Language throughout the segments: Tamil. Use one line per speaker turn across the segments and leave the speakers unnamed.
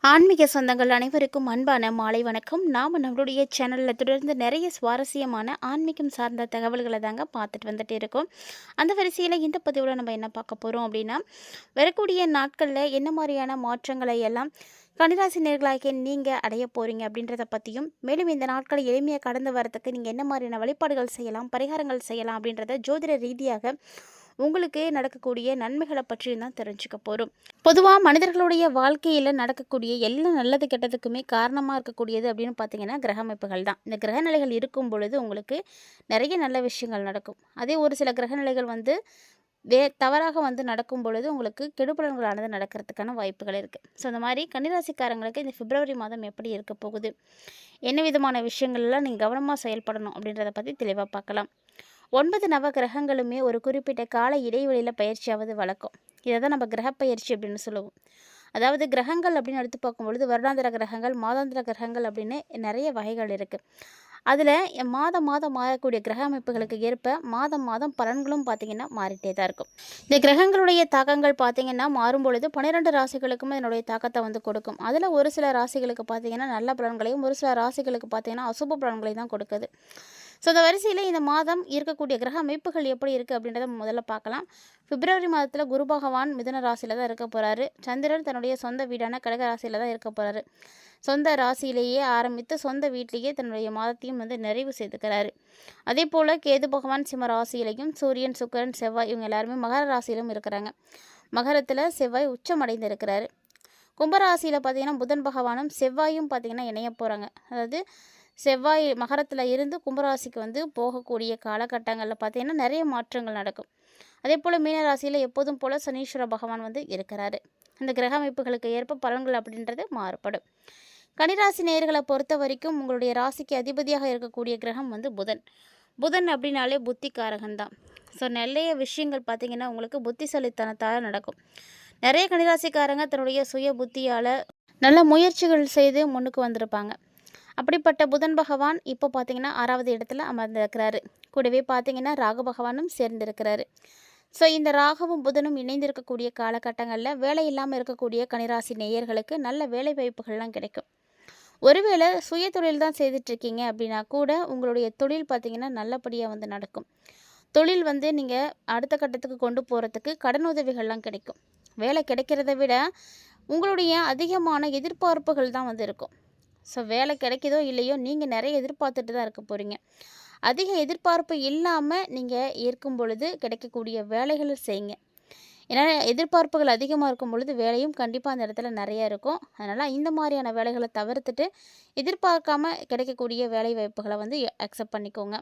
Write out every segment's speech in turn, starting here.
ஆன்மீக சொந்தங்கள் அனைவருக்கும் அன்பான மாலை வணக்கம். நாம் நம்மளுடைய சேனலில் தொடர்ந்து நிறைய சுவாரஸ்யமான ஆன்மீகம் சார்ந்த தகவல்களை தாங்க பார்த்துட்டு வந்துட்டு இருக்கோம். அந்த வரிசையில் இந்த பதிவில் நம்ம என்ன பார்க்க போகிறோம் அப்படின்னா, வரக்கூடிய நாட்களில் என்ன மாதிரியான மாற்றங்களை எல்லாம் கன்னிராசி நேயர்களாகிய நீங்கள் அடைய போகிறீங்க அப்படின்றத பற்றியும், மேலும் இந்த நாட்களை எளிமையாக கடந்து வரதுக்கு நீங்கள் என்ன மாதிரியான வழிபாடுகள் செய்யலாம், பரிகாரங்கள் செய்யலாம் அப்படின்றத ஜோதிட ரீதியாக உங்களுக்கு நடக்கக்கூடிய நன்மைகளை பற்றியும் தான் தெரிஞ்சுக்க போகிறோம். பொதுவாக மனிதர்களுடைய வாழ்க்கையில் நடக்கக்கூடிய எல்லா நல்லது கெட்டதுக்குமே காரணமாக இருக்கக்கூடியது அப்படின்னு பார்த்தீங்கன்னா கிரக அமைப்புகள் தான். இந்த கிரகநிலைகள் இருக்கும் பொழுது உங்களுக்கு நிறைய நல்ல விஷயங்கள் நடக்கும். அதே ஒரு சில கிரகநிலைகள் தவறாக நடக்கும் பொழுது உங்களுக்கு கெடுபலன்களானது நடக்கிறதுக்கான வாய்ப்புகள் இருக்குது. ஸோ இந்த மாதிரி கன்னிராசிக்காரங்களுக்கு இந்த பிப்ரவரி மாதம் எப்படி இருக்க போகுது, என்ன விதமான விஷயங்கள்லாம் நீங்கள் கவனமாக செயல்படணும் அப்படின்றத பற்றி தெளிவாக பார்க்கலாம். 9 நவ கிரகங்களுமே ஒரு குறிப்பிட்ட கால இடைவெளியில் பயிற்சியாவது வழக்கம். இதை தான் நம்ம கிரகப்பயிற்சி அப்படின்னு சொல்லுவோம். அதாவது கிரகங்கள் அப்படின்னு எடுத்து பார்க்கும்பொழுது வருடாந்திர கிரகங்கள், மாதாந்திர கிரகங்கள் அப்படின்னு நிறைய வகைகள் இருக்குது. அதில் மாதம் மாறக்கூடிய கிரக அமைப்புகளுக்கு ஏற்ப மாதம் பலன்களும் பார்த்திங்கன்னா மாறிட்டே தான் இருக்கும். இந்த கிரகங்களுடைய தாக்கங்கள் பார்த்திங்கன்னா மாறும் பொழுது 12 ராசிகளுக்குமே இதனுடைய தாக்கத்தை கொடுக்கும். அதில் ஒரு சில ராசிகளுக்கு பார்த்திங்கன்னா நல்ல பலன்களையும், ஒரு சில ராசிகளுக்கு பார்த்திங்கன்னா அசுப பலன்களையும் தான் கொடுக்குது. ஸோ இந்த வரிசையில் இந்த மாதம் இருக்கக்கூடிய கிரக அமைப்புகள் எப்படி இருக்குது அப்படின்றத முதல்ல பார்க்கலாம். பிப்ரவரி மாதத்தில் குரு பகவான் மிதுன ராசியில் தான் இருக்க போகிறாரு. சந்திரன் தன்னுடைய சொந்த வீடான கடக ராசியில் தான் இருக்க போகிறாரு. சொந்த ராசியிலேயே ஆரம்பித்து சொந்த வீட்டிலேயே தன்னுடைய மாதத்தையும் நிறைவு செய்துக்கிறாரு. அதே போல் கேது பகவான் சிம்ம ராசியிலையும், சூரியன், சுக்கிரன், செவ்வாய் இவங்க எல்லாருமே மகர ராசியிலும் இருக்கிறாங்க. மகரத்தில் செவ்வாய் உச்சமடைந்து இருக்கிறாரு. கும்பராசியில் பார்த்திங்கன்னா புதன் பகவானும் செவ்வாயும் பார்த்திங்கன்னா இணைய போகிறாங்க. அதாவது செவ்வாய் மகரத்தில் இருந்து கும்பராசிக்கு போகக்கூடிய காலகட்டங்களில் பார்த்திங்கன்னா நிறைய மாற்றங்கள் நடக்கும். அதே போல் மீனராசியில் எப்போதும் போல் சனீஸ்வர பகவான் இருக்கிறாரு. இந்த கிரக அமைப்புகளுக்கு ஏற்ப பலன்கள் அப்படின்றது மாறுபடும். கன்னிராசி நேயர்களை பொறுத்த வரைக்கும் உங்களுடைய ராசிக்கு அதிபதியாக இருக்கக்கூடிய கிரகம் புதன். புதன் அப்படின்னாலே புத்திக்காரகன் தான். ஸோ நிறைய விஷயங்கள் பார்த்திங்கன்னா உங்களுக்கு புத்திசாலித்தனத்தால் நடக்கும். நிறைய கன்னிராசிக்காரங்க தன்னுடைய சுய புத்தியால் நல்ல முயற்சிகள் செய்து முன்னுக்கு வந்திருப்பாங்க. அப்படிப்பட்ட புதன் பகவான் இப்போ பார்த்திங்கன்னா 6வது இடத்துல அமர்ந்திருக்கிறாரு. கூடவே பார்த்திங்கன்னா ராகு பகவானும் சேர்ந்திருக்கிறாரு. ஸோ இந்த ராகுவும் புதனும் இணைந்திருக்கக்கூடிய காலகட்டங்களில் வேலை இல்லாமல் இருக்கக்கூடிய கன்னிராசி நேயர்களுக்கு நல்ல வேலை வாய்ப்புகள்லாம் கிடைக்கும். ஒருவேளை சுய தொழில் தான் செய்துட்ருக்கீங்க அப்படின்னா கூட உங்களுடைய தொழில் பார்த்திங்கன்னா நல்லபடியாக நடக்கும். தொழில் நீங்கள் அடுத்த கட்டத்துக்கு கொண்டு போகிறதுக்கு கடன் உதவிகள்லாம் கிடைக்கும். வேலை கிடைக்கிறத விட உங்களுடைய அதிகமான எதிர்பார்ப்புகள் தான் இருக்கும். ஸோ வேலை கிடைக்குதோ இல்லையோ நீங்கள் நிறைய எதிர்பார்த்துட்டு தான் இருக்க போகிறீங்க. அதிக எதிர்பார்ப்பு இல்லாமல் நீங்கள் இருக்கும் பொழுது கிடைக்கக்கூடிய வேலைகளை செய்யுங்க. ஏன்னா எதிர்பார்ப்புகள் அதிகமாக இருக்கும் பொழுது வேலையும் கண்டிப்பாக அந்த இடத்துல நிறையா இருக்கும். அதனால் இந்த மாதிரியான வேலைகளை தவிர்த்துட்டு எதிர்பார்க்காம கிடைக்கக்கூடிய வேலை வாய்ப்புகளை அக்செப்ட் பண்ணிக்கோங்க.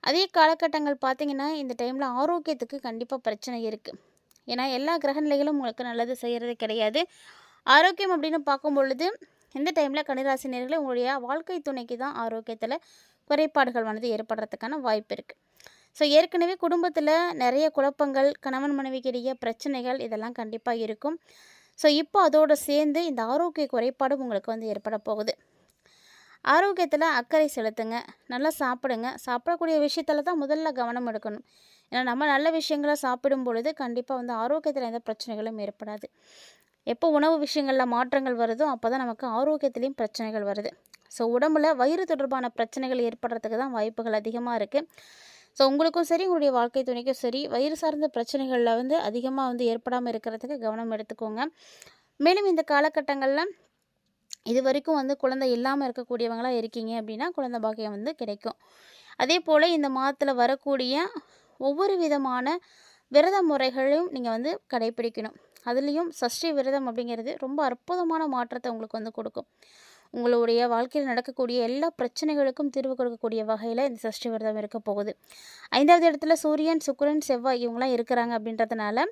அதே காலகட்டங்கள் பார்த்திங்கன்னா இந்த டைமில் ஆரோக்கியத்துக்கு கண்டிப்பாக பிரச்சனை இருக்குது. ஏன்னா எல்லா கிரகநிலைகளும் உங்களுக்கு நல்லது செய்கிறது கிடையாது. ஆரோக்கியம் அப்படின்னு பார்க்கும் பொழுது இந்த டைமில் கன்னிராசி நேயர்களே உங்களுடைய வாழ்க்கை துணைக்கு தான் ஆரோக்கியத்தில் குறைபாடுகள் ஏற்படுறதுக்கான வாய்ப்பு இருக்குது. ஸோ ஏற்கனவே குடும்பத்தில் நிறைய குழப்பங்கள், கணவன் மனைவிக்கிடையே பிரச்சனைகள் இதெல்லாம் கண்டிப்பாக இருக்கும். ஸோ இப்போ அதோடு சேர்ந்து இந்த ஆரோக்கிய குறைபாடும் உங்களுக்கு ஏற்பட போகுது. ஆரோக்கியத்தில் அக்கறை செலுத்துங்க, நல்லா சாப்பிடுங்க. சாப்பிடக்கூடிய விஷயத்தில் தான் முதல்ல கவனம் எடுக்கணும். ஏன்னா நம்ம நல்ல விஷயங்களை சாப்பிடும் பொழுது கண்டிப்பாக ஆரோக்கியத்தில் எந்த பிரச்சனைகளும் ஏற்படாது. எப்போ உணவு விஷயங்களில் மாற்றங்கள் வருதோ அப்போ தான் நமக்கு ஆரோக்கியத்துலேயும் பிரச்சனைகள் வருது. ஸோ உடம்புல வயிறு தொடர்பான பிரச்சனைகள் ஏற்படுறதுக்கு தான் வாய்ப்புகள் அதிகமாக இருக்குது. ஸோ உங்களுக்கும் சரி உங்களுடைய வாழ்க்கை துணைக்கும் சரி வயிறு சார்ந்த பிரச்சனைகளில் அதிகமாக ஏற்படாமல் இருக்கிறதுக்கு கவனம் எடுத்துக்கோங்க. மேலும் இந்த காலகட்டங்களில் இது வரைக்கும் குழந்தை இல்லாமல் இருக்கக்கூடியவங்களாக இருக்கீங்க அப்படின்னா குழந்தை பாக்கியம் கிடைக்கும். அதே போல் இந்த மாதத்தில் வரக்கூடிய ஒவ்வொரு விதமான விரத முறைகளையும் நீங்கள் கடைப்பிடிக்கணும். அதுலேயும் சஷ்டி விரதம் அப்படிங்கிறது ரொம்ப அற்புதமான மாற்றத்தை உங்களுக்கு கொடுக்கும். உங்களுடைய வாழ்க்கையில் நடக்கக்கூடிய எல்லா பிரச்சனைகளுக்கும் தீர்வு கொடுக்கக்கூடிய வகையில் இந்த சஷ்டி விரதம் இருக்க போகுது. 5வது இடத்துல சூரியன், சுக்கிரன், செவ்வாய் இவங்களாம் இருக்கிறாங்க அப்படின்றதுனால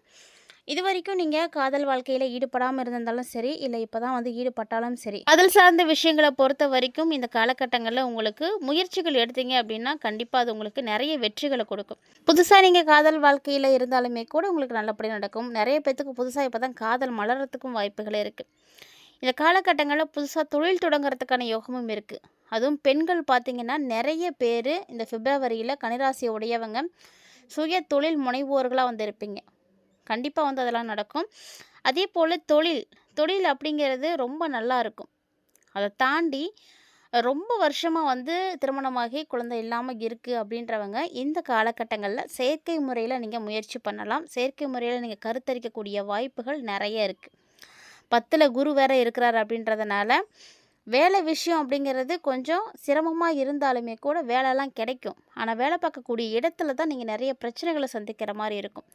இது வரைக்கும் நீங்கள் காதல் வாழ்க்கையில் ஈடுபடாமல் இருந்திருந்தாலும் சரி, இல்லை இப்போ தான் ஈடுபட்டாலும் சரி, காதல் சார்ந்த விஷயங்களை பொறுத்த வரைக்கும் இந்த காலகட்டங்களில் உங்களுக்கு முயற்சிகள் எடுத்தீங்க அப்படின்னா கண்டிப்பாக அது உங்களுக்கு நிறைய வெற்றிகளை கொடுக்கும். புதுசாக நீங்கள் காதல் வாழ்க்கையில் இருந்தாலுமே கூட உங்களுக்கு நல்லபடியாக நடக்கும். நிறைய பேர்த்துக்கு புதுசாக இப்போ தான் காதல் மலர்றதுக்கும் வாய்ப்புகள் இருக்குது. இந்த காலகட்டங்களில் புதுசாக தொழில் தொடங்குறதுக்கான யோகமும் இருக்குது. அதுவும் பெண்கள் பார்த்திங்கன்னா நிறைய பேர் இந்த பிப்ரவரியில் கன்னிராசி உடையவங்க சுய தொழில் முனைவோர்களாக இருப்பீங்க. கண்டிப்பாக அதெல்லாம் நடக்கும். அதே போல் தொழில் அப்படிங்கிறது ரொம்ப நல்லா இருக்கும். அத தாண்டி ரொம்ப வருஷமா வந்து திருமணமாகி குழந்தை இல்லாம இருக்கு அப்படின்றவங்க, இந்த காலகட்டங்கள்ல செயற்கை முறையில நீங்க முயற்சி பண்ணலாம். செயற்கை முறையில நீங்க கருத்தரிக்கக்கூடிய வாய்ப்புகள் நெறைய இருக்கு. 10ல குரு வேற இருக்கிறாரு அப்படின்றதுனால, வேலை விஷயம் அப்படிங்கிறது கொஞ்சம் சிரமமா இருந்தாலுமே கூட வேலைலாம் கிடைக்கும். ஆனா, வேலை பார்க்கக்கூடிய இடத்துல தான் நீங்க நெறைய பிரச்சனைகள சந்திக்கிற மாரி இருக்கும்.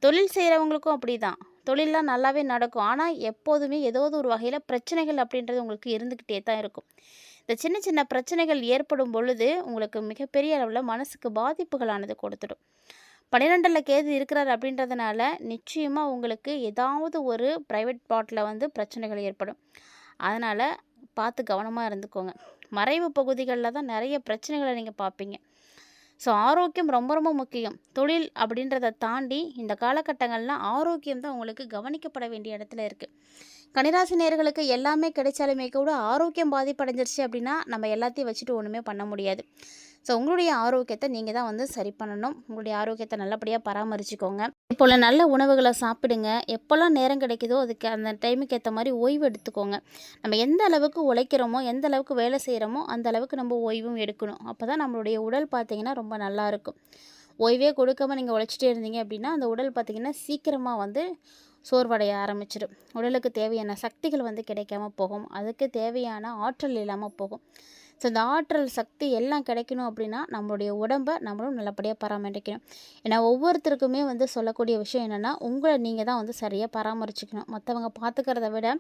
தொழில் செய்றவங்களுக்கும் அப்படிதான். தொழில்லாம் நல்லாவே நடக்கும். ஆனா, எப்போதுமே ஏதாவது ஒரு வகையில பிரச்சனைகள் அப்படின்றது உங்களுக்கு இருந்துக்கிட்டே தான் இருக்கும். இந்த சின்ன சின்ன பிரச்சனைகள் ஏற்படும் பொழுது, உங்களுக்கு மிகப்பெரிய அளவுல மனசுக்கு பாதிப்புகளானது கொடுத்துடும். 12ல கேது இருக்கிறார் அப்படின்றதுனால, நிச்சயமா உங்களுக்கு ஏதாவது ஒரு பிரைவேட் பார்ட்ல வந்து பிரச்சனைகள் ஏற்படும். அதனால பார்த்து கவனமா இருந்துக்கோங்க. மறைவு பகுதிகள்ல தான் நெறைய பிரச்சனைகள நீங்க பார்ப்பீங்க. ஸோ ஆரோக்கியம் ரொம்ப ரொம்ப முக்கியம். தொழில் அப்படின்றத தாண்டி இந்த காலகட்டங்கள்ல ஆரோக்கியம் தான் உங்களுக்கு கவனிக்கப்பட வேண்டிய இடத்துல இருக்கு. கன்னிராசி நேயர்களுக்கு எல்லாமே கிடைச்சாலுமே கூட ஆரோக்கியம் பாதிப்படைஞ்சிருச்சு அப்படின்னா, நம்ம எல்லாத்தையும் வச்சுட்டு ஒண்ணுமே பண்ண முடியாது. ஸோ உங்களுடைய ஆரோக்கியத்த நீங்க தான் வந்து சரி பண்ணணும். உங்களுடைய ஆரோக்கியத்த நல்லபடியா பராமரிச்சுக்கோங்க. இப்போல நல்ல உணவுகள சாப்பிடுங்க. எப்போலாம் நேரம் கிடைக்குதோ அதுக்கு அந்த டைமுக்கு ஏத்த மாரி ஓய்வு எடுத்துக்கோங்க. நம்ம எந்த அளவுக்கு உழைக்கிறோமோ, எந்த அளவுக்கு வேலை செய்றோமோ, அந்த அளவுக்கு நம்ம ஓய்வும் எடுக்கணும். அப்பதான் நம்மளுடைய உடல் பார்த்தீங்கன்னா ரொம்ப நல்லாயிருக்கும். ஓய்வே கொடுக்காம நீங்க உழைச்சிட்டே இருந்தீங்க அப்படின்னா, அந்த உடல் பார்த்தீங்கன்னா சீக்கிரமா வந்து சோர்வடைய ஆரம்பிச்சிடும். உடலுக்கு தேவையான சக்திகள் வந்து கிடைக்காம போகும். அதுக்கு தேவையான ஆற்றல் இல்லாம போகும். ஸோ இந்த ஆற்றல், சக்தி எல்லாம் கிடைக்கணும் அப்படின்னா, நம்மளுடைய உடம்ப நம்மளும் நல்லபடியா பராமரிக்கணும். ஏன்னா ஒவ்வொருத்தருக்குமே வந்து சொல்லக்கூடிய விஷயம் என்னென்னா, உங்கள நீங்க தான் வந்து சரியா பராமரிச்சுக்கணும். மத்தவங்க பார்த்துக்கிறத விட,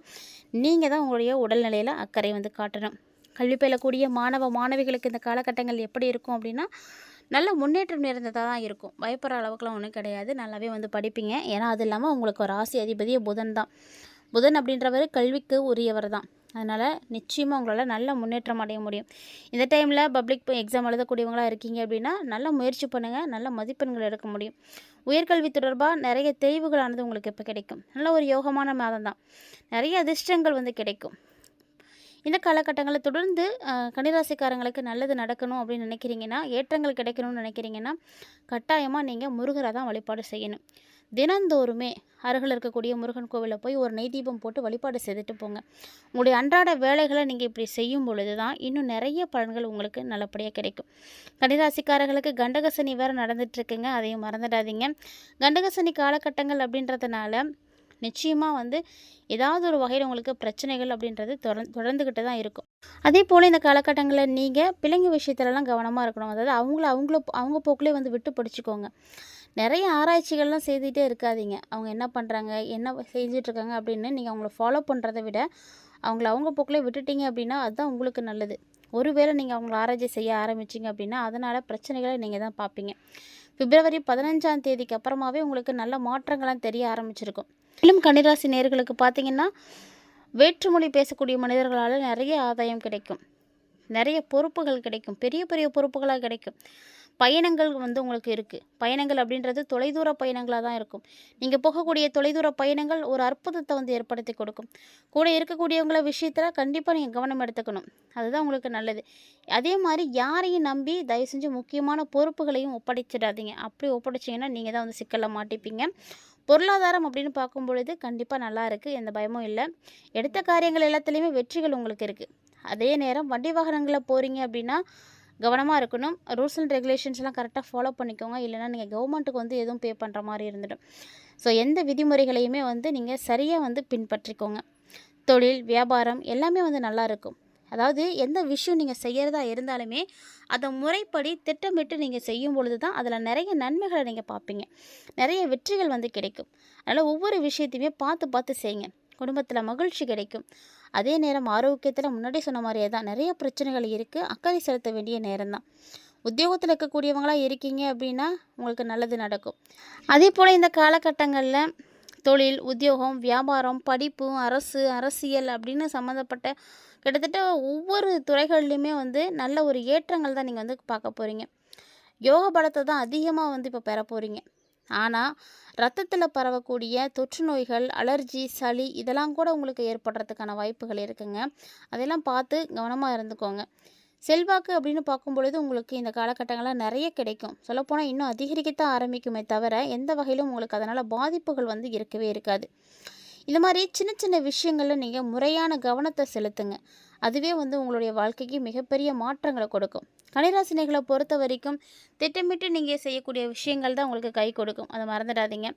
நீங்க தான் உங்களுடைய உடல்நிலையில அக்கறை வந்து காட்டணும். கல்வி பயிலக்கூடிய மாணவ, மாணவிகளுக்கு இந்த காலகட்டங்கள் எப்படி இருக்கும் அப்படின்னா, நல்ல முன்னேற்றம் நிறைந்ததா தான் இருக்கும். பயப்படுற அளவுக்குலாம் ஒண்ணும் கிடையாது. நல்லாவே வந்து படிப்பீங்க. ஏன்னா, அது இல்லாம உங்களுக்கு ஒரு ராசி அதிபதியே புதன் தான். புதன் அப்படின்றவரு கல்விக்கு உரியவர் தான். அதனால நிச்சயமா உங்களால நல்ல முன்னேற்றம் அடைய முடியும். இந்த டைம்ல பப்ளிக் எக்ஸாம் எழுதக்கூடியவங்களா இருக்கீங்க அப்படின்னா, நல்ல முயற்சி பண்ணுங்க. நல்ல மதிப்பெண்கள் எடுக்க முடியும். உயர்கல்வி தொடர்பா நிறைய தெளிவுகளானது உங்களுக்கு இப்ப கிடைக்கும். நல்ல ஒரு யோகமான மாதம் தான். நிறைய அதிர்ஷ்டங்கள் வந்து கிடைக்கும். இந்த காலகட்டங்கள்ல தொடர்ந்து கன்னிராசிக்காரங்களுக்கு நல்லது நடக்கணும் அப்படின்னு நினைக்கிறீங்கன்னா, ஏற்றங்கள் கிடைக்கணும்னு நினைக்கிறீங்கன்னா, கட்டாயமா நீங்க முருகரை தான் வழிபாடு செய்யணும். தினந்தோறுமே அருகில் இருக்கக்கூடிய முருகன் கோவில்ல போய் ஒரு நெய் தீபம் போட்டு வழிபாடு செய்துட்டு போங்க. உங்களுடைய அன்றாட வேலைகளை நீங்க இப்படி செய்யும் பொழுது தான் இன்னும் நிறைய பலன்கள் உங்களுக்கு நல்லபடியா கிடைக்கும். கன்னிராசிக்காரர்களுக்கு கண்டகசனி வேற நடந்துட்டு இருக்குங்க. அதையும் மறந்துடாதீங்க. கண்டகசனி காலகட்டங்கள் அப்படின்றதுனால நிச்சயமா வந்து ஏதாவது ஒரு வகையில் உங்களுக்கு பிரச்சனைகள் அப்படின்றது தொடர்ந்துக்கிட்டு தான் இருக்கும். அதே போல் இந்த காலகட்டங்களில் நீங்கள் பிள்ளைங்க விஷயத்துலலாம் கவனமாக இருக்கணும். அதாவது அவங்க போக்குலேயே வந்து விட்டு பிடிச்சிக்கோங்க. நிறைய ஆராய்ச்சிகள்லாம் செய்துகிட்டே இருக்காதீங்க. அவங்க என்ன பண்ணுறாங்க, என்ன செஞ்சிட்ருக்காங்க அப்படின்னு நீங்கள் அவங்கள ஃபாலோ பண்ணுறத விட, அவங்க போக்குலேயே விட்டுட்டீங்க அப்படின்னா அதுதான் உங்களுக்கு நல்லது. ஒருவேளை நீங்கள் அவங்கள ஆராய்ச்சி செய்ய ஆரம்பிச்சிங்க அப்படின்னா அதனால் பிரச்சனைகளை நீங்கள் தான் பார்ப்பீங்க. பிப்ரவரி 15ஆம் தேதிக்கு அப்புறமாவே உங்களுக்கு நல்ல மாற்றங்கள்லாம் தெரிய ஆரம்பிச்சிருக்கும். மேலும் கன்னிராசி நேயர்களுக்கு பார்த்தீங்கன்னா, வேற்றுமொழி பேசக்கூடிய மனிதர்களால் நிறைய ஆதாயம் கிடைக்கும். நிறைய பொறுப்புகள் கிடைக்கும். பெரிய பெரிய பொறுப்புகளாக கிடைக்கும். பயணங்கள் வந்து உங்களுக்கு இருக்குது. பயணங்கள் அப்படின்றது தொலைதூர பயணங்களாக தான் இருக்கும். நீங்கள் போகக்கூடிய தொலைதூர பயணங்கள் ஒரு அற்புதத்தை வந்து ஏற்படுத்தி கொடுக்கும். கூட இருக்கக்கூடியவங்கள விஷயத்தில் கண்டிப்பாக நீங்கள் கவனம் எடுத்துக்கணும். அதுதான் உங்களுக்கு நல்லது. அதே மாதிரி யாரையும் நம்பி தயவு செஞ்சு முக்கியமான பொறுப்புகளையும் ஒப்படைச்சிடாதீங்க. அப்படி ஒப்படைச்சிங்கன்னா நீங்கள் தான் வந்து சிக்கலில் மாட்டிப்பீங்க. பொருளாதாரம் அப்படின்னு பார்க்கும் பொழுது கண்டிப்பாக நல்லா இருக்குது. எந்த பயமும் இல்லை. எடுத்த காரியங்கள் எல்லாத்துலேயுமே வெற்றிகள் உங்களுக்கு இருக்குது. அதே நேரம் வண்டி வாகனங்களில் போகிறீங்க அப்படின்னா கவனமாக இருக்கணும். ரூல்ஸ் அண்ட் ரெகுலேஷன்ஸ்லாம் கரெக்டாக ஃபாலோ பண்ணிக்கோங்க. இல்லைனா நீங்கள் கவர்மெண்ட்டுக்கு வந்து எதுவும் பே பண்ணுற மாதிரி இருந்துடும். ஸோ எந்த விதிமுறைகளையுமே வந்து நீங்கள் சரியாக வந்து பின்பற்றிக்கோங்க. தொழில், வியாபாரம் எல்லாமே வந்து நல்லா இருக்கும். அதாவது எந்த விஷயம் நீங்கள் செய்கிறதா இருந்தாலுமே அதை முறைப்படி திட்டமிட்டு நீங்கள் செய்யும் பொழுது தான் அதில் நிறைய நன்மைகளை நீங்கள் பார்ப்பீங்க. நிறைய வெற்றிகள் வந்து கிடைக்கும். அதனால் ஒவ்வொரு விஷயத்தையுமே பார்த்து பார்த்து செய்யுங்க. குடும்பத்தில் மகிழ்ச்சி கிடைக்கும். அதே நேரம் ஆரோக்கியத்தில் முன்னாடி சொன்ன மாதிரியே தான் நிறைய பிரச்சனைகள் இருக்குது. அக்கறை செலுத்த வேண்டிய நேரம் தான். உத்தியோகத்தில் இருக்கக்கூடியவங்களாக இருக்கீங்க அப்படின்னா உங்களுக்கு நல்லது நடக்கும். அதே போல் இந்த காலகட்டங்களில் தொழில், உத்தியோகம், வியாபாரம், படிப்பு, அரசு, அரசியல் அப்படின்னு சம்மந்தப்பட்ட கிட்டத்தட்ட ஒவ்வொரு துறைகள்லையுமே வந்து நல்ல ஒரு ஏற்றங்கள் தான் நீங்கள் வந்து பார்க்க போகிறீங்க. யோக பலத்தை தான் அதிகமாக வந்து இப்போ பெற போகிறீங்க. ஆனால் ரத்தத்தில் பரவக்கூடிய தொற்று நோய்கள், அலர்ஜி, சளி இதெல்லாம் கூட உங்களுக்கு ஏற்படுறதுக்கான வாய்ப்புகள் இருக்குங்க. அதெல்லாம் பார்த்து கவனமாக இருந்துக்கோங்க. செல்வாக்கு அப்படின்னு பார்க்கும் பொழுது உங்களுக்கு இந்த காலகட்டங்கள்லாம் நிறைய கிடைக்கும். சொல்லப்போனால் இன்னும் அதிகரிக்கத்தான் ஆரம்பிக்குமே தவிர எந்த வகையிலும் உங்களுக்கு அதனால் பாதிப்புகள் வந்து இருக்கவே இருக்காது. இந்த மாதிரி சின்ன சின்ன விஷயங்களில் நீங்கள் முறையான கவனத்தை செலுத்துங்க. அதுவே வந்து உங்களுடைய வாழ்க்கைக்கு மிகப்பெரிய மாற்றங்களை கொடுக்கும். கன்னிராசினிகளை பொறுத்த வரைக்கும் திட்டமிட்டு நீங்கள் செய்யக்கூடிய விஷயங்கள் தான் உங்களுக்கு கை கொடுக்கும். அதை மறந்துடாதீங்க.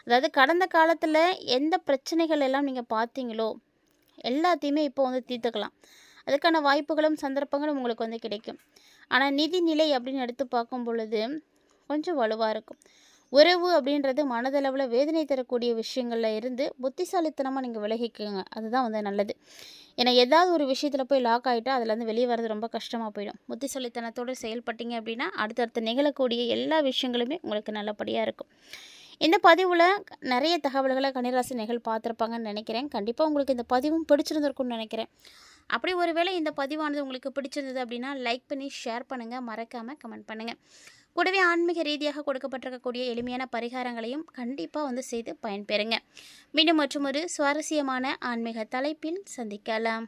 அதாவது கடந்த காலத்தில் எந்த பிரச்சனைகள் எல்லாம் நீங்கள் பார்த்தீங்களோ எல்லாத்தையுமே இப்போ வந்து தீர்த்துக்கலாம். அதுக்கான வாய்ப்புகளும் சந்தர்ப்பங்களும் உங்களுக்கு வந்து கிடைக்கும். ஆனால் நிதிநிலை அப்படின்னு எடுத்து பார்க்கும் பொழுது கொஞ்சம் வலுவாக இருக்கும். உறவு அப்படின்றது மனதளவில் வேதனை தரக்கூடிய விஷயங்களில் இருந்து புத்திசாலித்தனமாக நீங்கள் விலகிக்குங்க. அதுதான் வந்து நல்லது. ஏன்னா ஏதாவது ஒரு விஷயத்தில் போய் லாக் ஆகிட்டா அதுலேருந்து வெளியே வர்றது ரொம்ப கஷ்டமாக போயிடும். புத்திசாலித்தனத்தோடு செயல்பட்டீங்க அப்படின்னா அடுத்தடுத்து நிகழக்கூடிய எல்லா விஷயங்களுமே உங்களுக்கு நல்லபடியாக இருக்கும். இந்த பதிவில் நிறைய தகவல்களை கன்னிராசினிகள் பார்த்துருப்பாங்கன்னு நினைக்கிறேன். கண்டிப்பாக உங்களுக்கு இந்த பதிவும் பிடிச்சிருந்திருக்கும்னு நினைக்கிறேன். அப்படி ஒருவேளை இந்த பதிவானது உங்களுக்கு பிடிச்சிருந்தது அப்படின்னா லைக் பண்ணி ஷேர் பண்ணுங்கள், மறக்காமல் கமெண்ட் பண்ணுங்கள். கூடவே ஆன்மீக ரீதியாக கொடுக்கப்பட்டிருக்கக்கூடிய எளிமையான பரிகாரங்களையும் கண்டிப்பாக வந்து செய்து பயன்பெறுங்க. மீண்டும் மற்றொரு சுவாரஸ்யமான ஆன்மீக தலைப்பில் சந்திக்கலாம்.